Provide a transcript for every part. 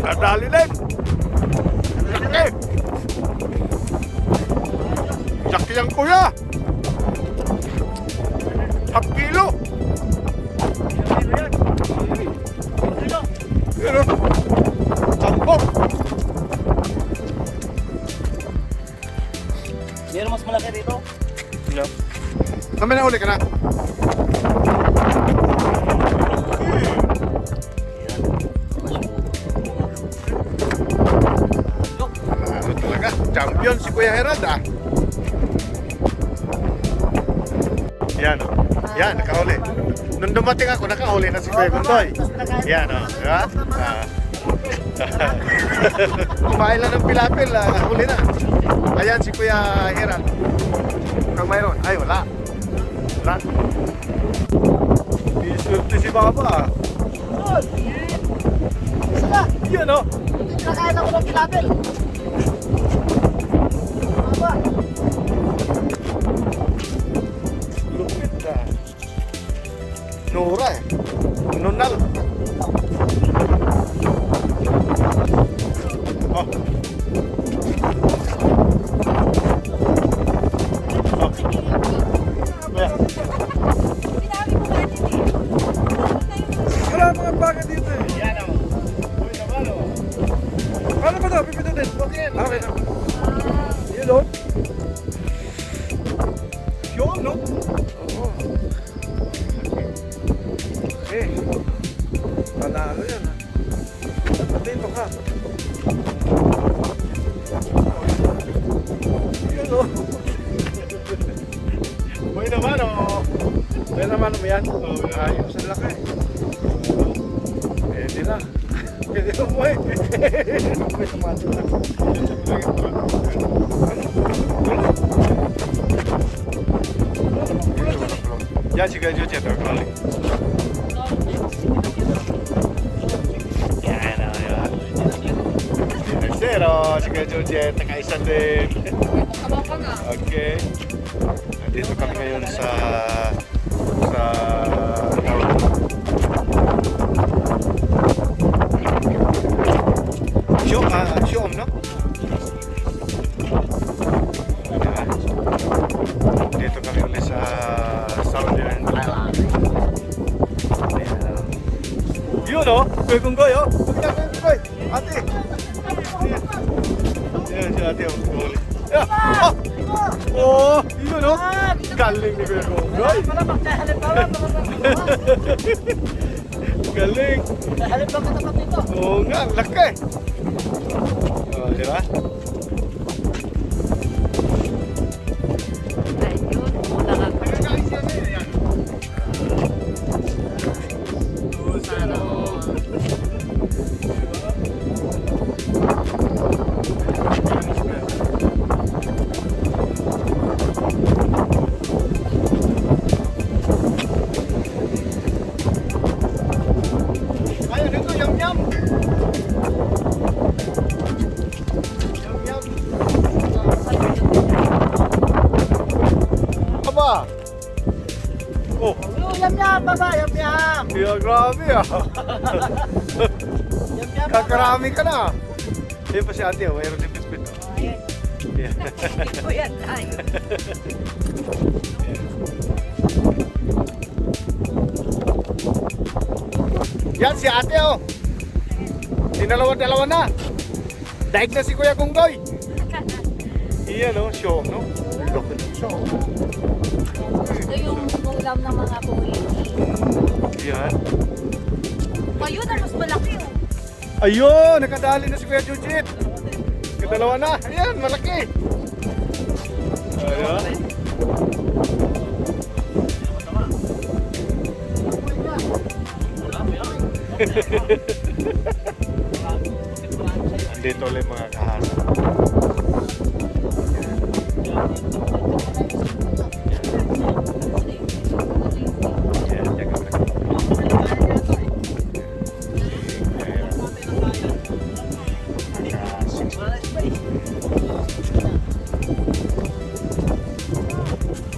Nadali din. Laki. Laki yan kuya. Half kilo. Pero, sampok. Meron mas malaki dito. Kami na uli ka na. Ano talaga? Champion si Kuya Herald ah. Yan o. Yan, nakahuli. Nung dumating ako, nakahuli na si Kuya Gundoy. Yan o. Diba? Kumain lang ng pilapil, huli na. Ayan si Kuya Herald. Kung mayroon. Ay, wala. Wala. Isulti si Baba. Isa! Yan o. Nakain ako ng pilapil. Baba. Lupit na. Nura eh. Nunal. Oh. Oh. Kuya. Wala mga baga dito eh. Yan o. Uy, naman o. Ano ba ito? Pipindutin. Okay. Okay na. Yun o. Yun no? Oo. Okay. Panalo yan ha. Dapat dito ka. Yun o. Uy, naman o. Kaya naman mo yan. Oo, yan. Ayos ang laki. Pwede na. Pwede na mo eh. May tomato na. Yan si Kuya Juchet o. Yan o. Yan. Tercero, si Kuya Juchet. Nakaisa din. Okay. Nandito kami ngayon sa Siom, no? Dito kami ulit sa Southern Island. Yun, no? Kuya Gunggoy, oh. Kuya Gunggoy. Ate. Yan, si ate, oh. Yeah. Oh, yun, no? Galing ni Kuya Gunggoy. Galing. Halip lang katapat dito. Oo nga, ang laki. Oh, di ba? Ayun, ulang ako. Sana all. Ay, ano ito? Yum-yum! Yum-yum! Aba! Oh, Yam-yam, baba, yam-yam. yeah, grabe ah. Yam-yam, Kakarami ka na. Ayun pa si ate, oh. Mayroon din biscuit. Oh. Ayan, Yeah. ito yan. Ay, Yan si ate, oh. Dinalawa-dalawa na. Daig na si Kuya Gunggoy. Iyan, oh. Show, no? Loko ng show. ito yung ulam ng mga kuwili. Yan. Ayun, ang mas malaki oh. Ayun, nakadali na si Kuya Jujit. Kadalawa na. Ayan, malaki. Ayan. Andito ulit mga kahasa. Ayan, jaga mereka.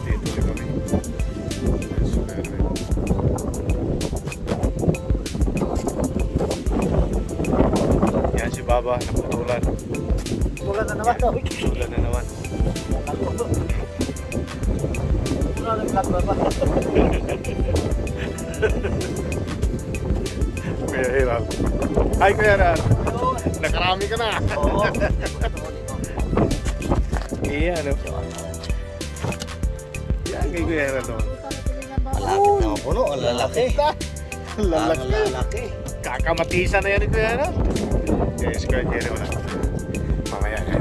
Dito ulit kami. Super. Yan baba, naputulan. Wala na naman daw. Putulan na naman. Wala na vlog baba. Kuya Hiram. Hi Kuya Hiram. Nakarami ka na. Oo. Iya, no? Yan kay Kuya Hiram. No? Malapit na puno, ang lalaki. Ang lalaki. Ang lalaki. Kakamatisan na yan ni Kuya Hiram. Yes, Kuya Hiram na. Mamaya na.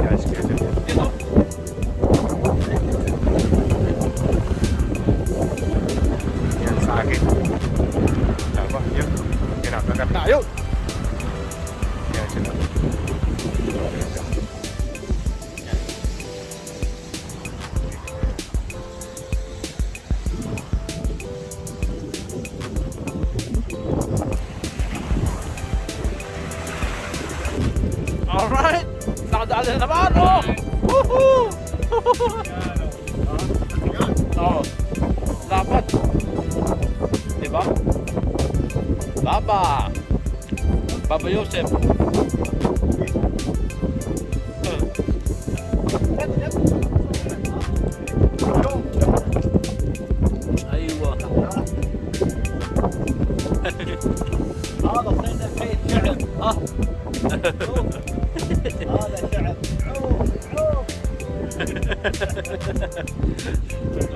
Yes, Kuya Hiram. Yan sa akin. Tama, yun. Kinakagat na. Ayun! Yan sila. Alright! Nakadali na naman! Oh! Woohoo! Oh, dapat. Diba? Baba! Baba Yosef. Aywa. هذا صيد الحين شعب. Ah! هذا شعب.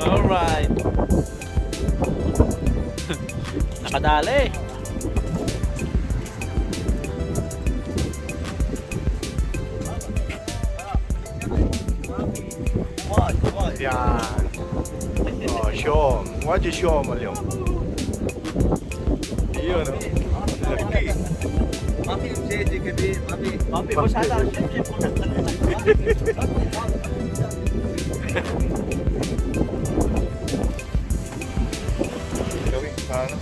Alright. Nakadali. Yan. Oh, show 'em. Why'd you show 'em اليوم? Yun, no? Laki. ما في مزيج كبير، ما في. ما في بس هذا Gawin sa ano?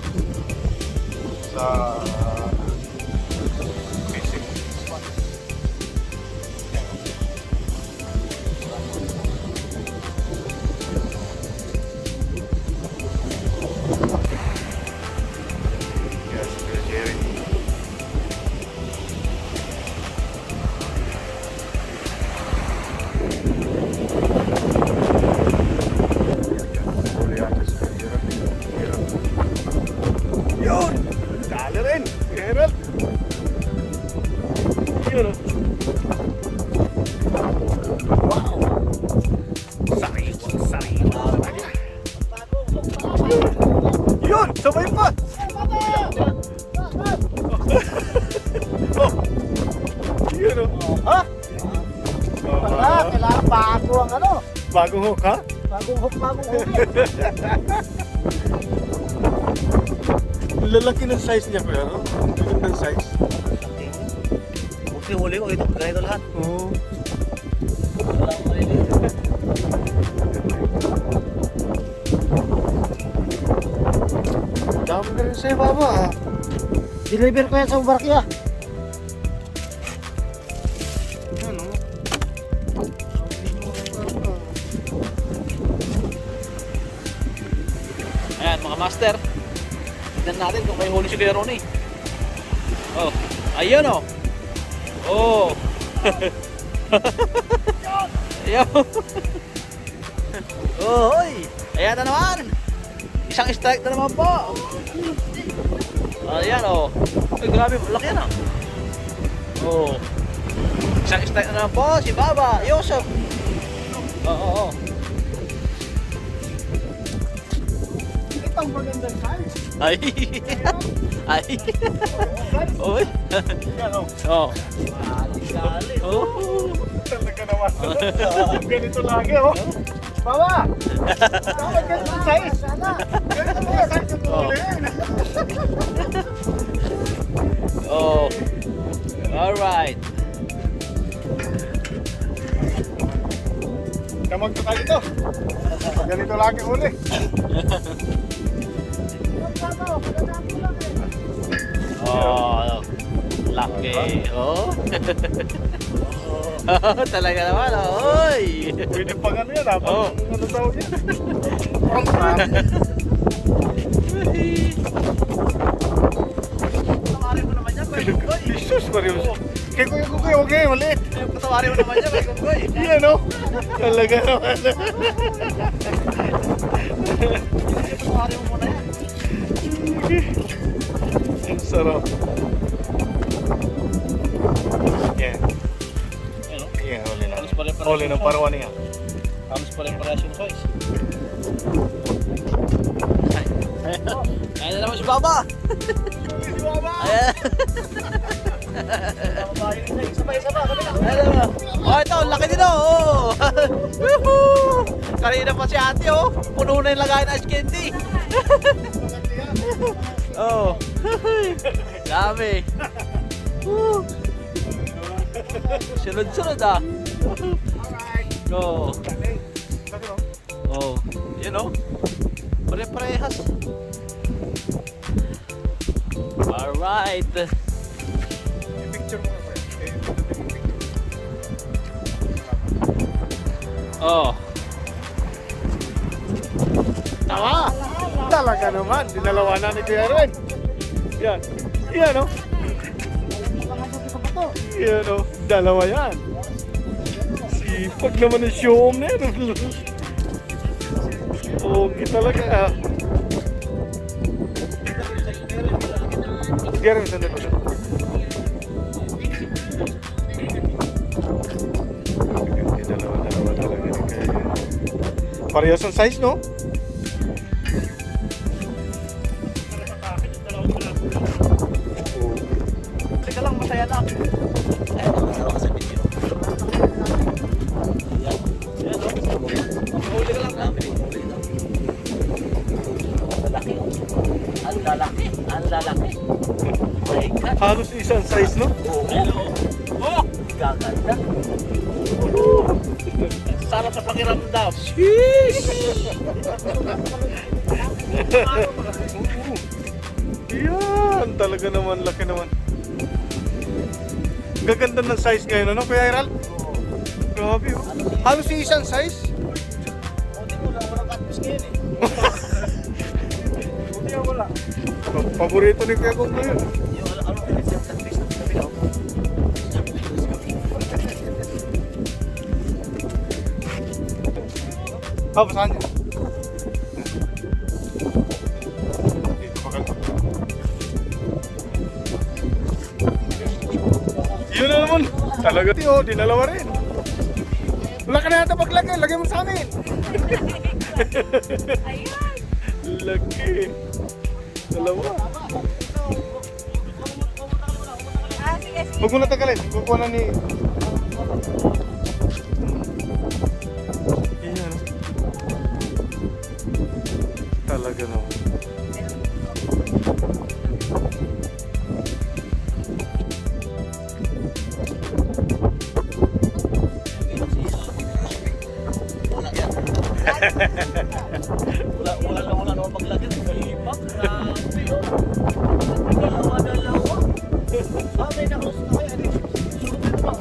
Sa fishing spot. Yes, Kuya Jerry. Huli yata si Kuya Gerald. Yun! Dali rin! Gerald! Yun, oh. Wow! Sariwang sariwa talaga. Yun! Sabay pa! Oh! Yun, oh. Ha? Oh, Wala, kailangan bago ang ano. bagong hook, ha? Bagong hook, bagong hook. Lalaki ng size niya, kuya, no? Lalaki ng size. Buti huli ko, ito, ganito lahat. Oo. Walang maliliit. Dami na rin sa'yo, baba, ha? Deliver ko yan sa Ubarkia. Ano? Ayan mga master. Tignan natin kung may huli si Kuya Ronnie. Oh, ayun oh. Oh. Ayun. Oh, hoy. Ayan na naman. Isang strike na naman po. Ayan oh. Ay, grabe, malaki yan ah. Oh. Isang strike na naman po si Baba Yosef. Oo. Itong magandang size. Ay. Ay. Oy. Yan, oh. Oh. Galit. Oh. Talaga naman. Ganito lagi, oh. Baba! Dapat ganito size. Ganito mo yung size yung huli. Oh. All right. Kamag na tayo dito. Ganito lagi huli. Oh. Laki. Oh. Talaga naman. Oy. Pwede pang ano yan, ha? Oh. Ano tawag yan? Pang Patawarin mo naman yan, Kuya Gunggoy. Jesus Mario. Kaya kuya ko kayo, okay, maliit. Patawarin mo naman yan, Kuya Gunggoy. Yan o. Talaga naman. Patawarin mo muna yan. Ang sarap. Yan. Ayun, oh. Yan, huli na. Halos pare-parehas Huli ng yung parawan niya. Halos pare-parehas yung size. Ayan na naman si Baba. Ayan. Ayan na. Oh, ito, ang laki din oh. Woohoo! Kanina pa si ate oh. Puno na yung lagayan ng ice candy. Oh. Dami. Woo. Sunod-sunod ah. Go. Oh, yun oh. Pare-parehas. Alright. Picture mo. Oh. Tawa! Talaga naman. Dinalawa na ni Kuya Erwin. Yan. Yan o. Yan o. Dalawa yan. Sipag naman ng showom na yan. Okay talaga ah. Gary, sandali pa siya. Dalawa talaga ni Kuya. Parehas ang size, no? Teka lang, masaya na. Ayan, nakasama ka sa video. Ayan. Ayan, oh. Huli ka lang namin. Ang lalaki. Ang lalaki. Ang lalaki. My God. Halos isang size, no? Oh, hello. Oh! Gaganda. Sarap sa pakiramdam. Yan, talaga naman, laki naman. Gaganda ng size ngayon, ano, Kuya Iral? Grabe, oh. Halos isang size? Buti mo lang, walang catfish ngayon eh. Buti nga wala. Paborito ni Kuya Kong ngayon. Yung ano yung catfish na pinabilaw. Basahan niya. Dito pa ka. Yun na naman. Talaga, tiyo, dinalawa rin. Wala ka na yata paglagay. Lagay mo sa amin. Ayun. Laki. Dalawa. Sige, sige. Huwag mo na tagalin. Kukuha na ni... Ayan. Talaga naman. Wala naman paglagyan. Ipak. Grabe yun. Dalawa. May nakus na kayo. Sulit pa.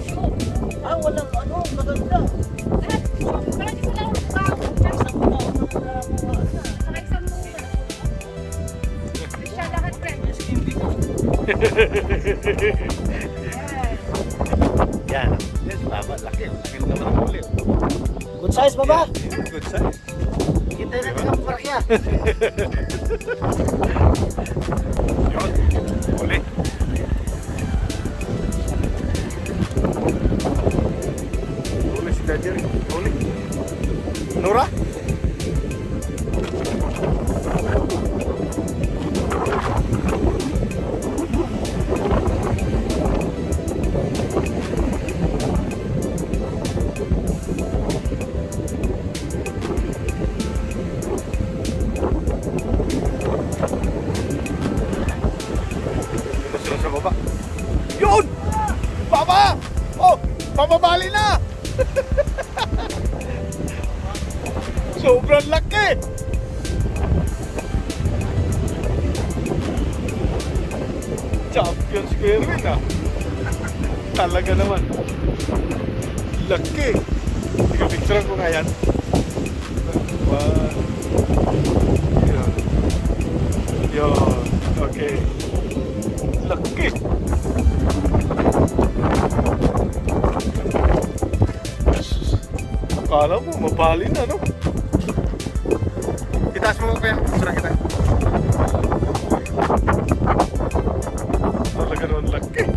Walang ano. Maganda. Parang isa lang. Parang isang muna. Siya lahat, friend. Yan. Yes, baba. Laki. Laki naman ang ulit. Good size ba ba? Good size. Hintay natin ang barakya. Yun. Uli. Uli si Kajer. Uli. Nora? Sa baba. Yun! Baba! Oh! Pababali na! Sobrang laki! Champion si Kuya Erwin ah. Talaga naman. Laki! Sige, picturean ko nga yan. Yan. Kala mo, mabali na, no? Itaas mo kaya, sarang kita. Talaga naman laki.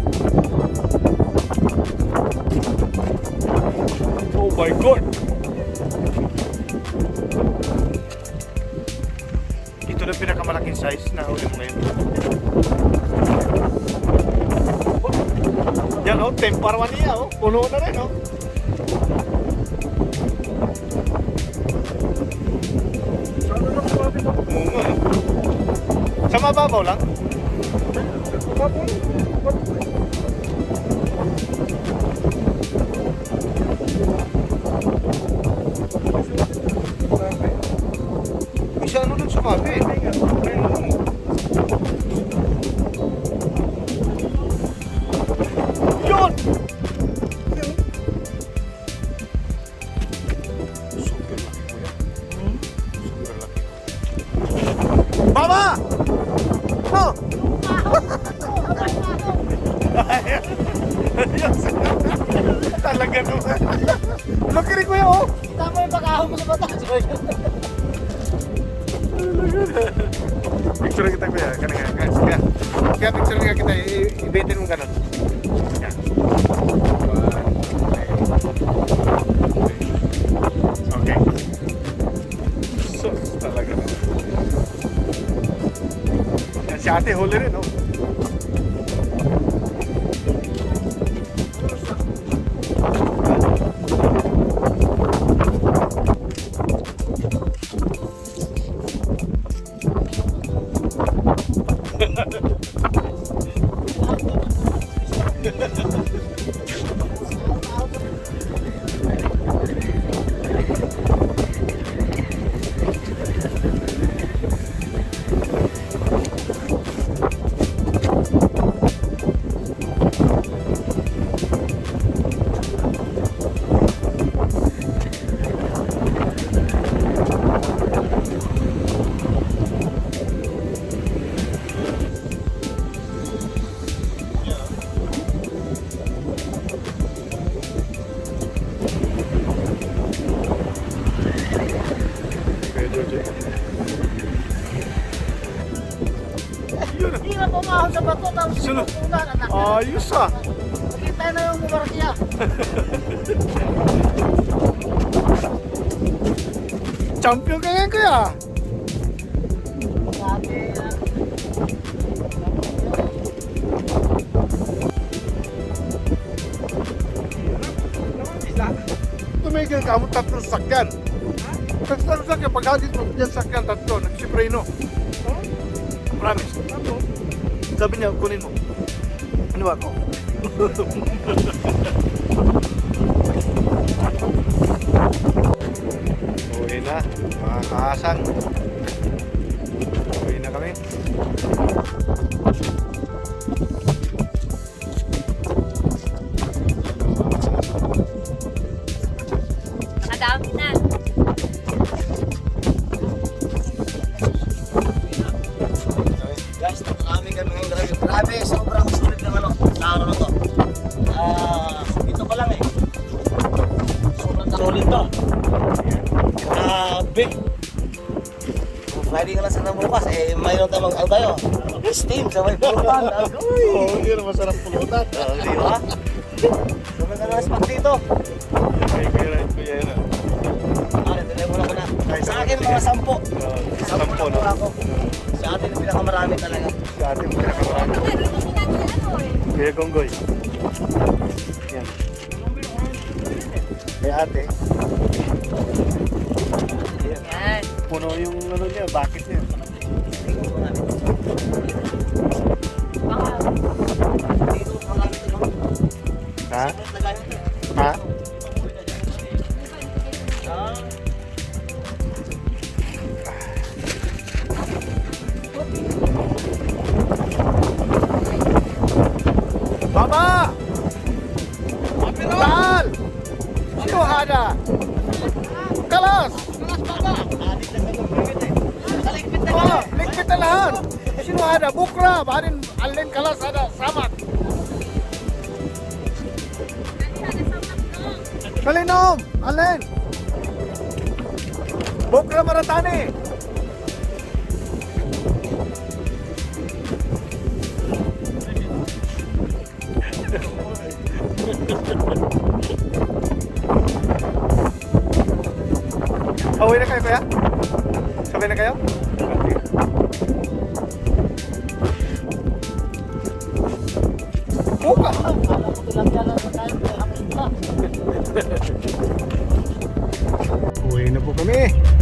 Oh my God! Ito na pinakamalaking size na huli mo ngayon. Yan oh, temparwa niya oh. Puno na rin oh. Sa mababaw lang? Isa ano dun sumabi? Yun! Super laki po yan. Super laki. Baba! Oh! Talaga naman. Laki rin kuya oh! Kita mo yung pag-ahon mo sa batas. Picture kita kuya. Kaya picture nga kita. Ibitin mo ganun. Yan. Okay. So, talaga naman. Yan si ate huli rin oh. Hindi na pumahon sa bato. Tapos Sunod. pupunta na. Ayos ah. Kita na yung barkya. Champion ka ngayon kuya. Sabi na. Tumigil ka mo tatlong sakyan. Tatlong sakyan. Pag hadit mo yan sakyan tatlo. Nagsipray no. Promise. Sabi niya, kunin mo. Ano ako? Uwi na, mga kaasang. Uwi na kami. Nakadami na. Guys, napakarami kami ngayon. Grabe, sobrang sulit ng ano, sa araw na to. Ito pa lang eh. Sobrang karulit to. Grabe. Kung Friday ka lang sa bukas, eh mayroon tamang albayo. Steam sa may pulutan. Oo, hindi na masarap pulutan. Di ba? Sobrang ka na spot dito. Ay, kaya yan. Dali mo na muna. Sa akin mga 10. Sampo, no? Mura ako. Sa atin yung pinakamarami talaga. Sa ating pinakamarami. Kuya Gonggoy. Yan. Kaya ate. Yan. Puno yung ano niya, bucket niya. Baka Dito marami ito. Ha? Ha? Baba! Taal! Sino hada? Kalas! Oh, ligpit na lahat! Sino hada? Bukra! Barin alin kalas ada samak! Kalinom! Alin! Bukra Maratani. Away na kayo, kuya? Sabay na kayo? Buka! Alam ko tilapia lang sa kain. Kaya hapon pa. Uwi na po kami.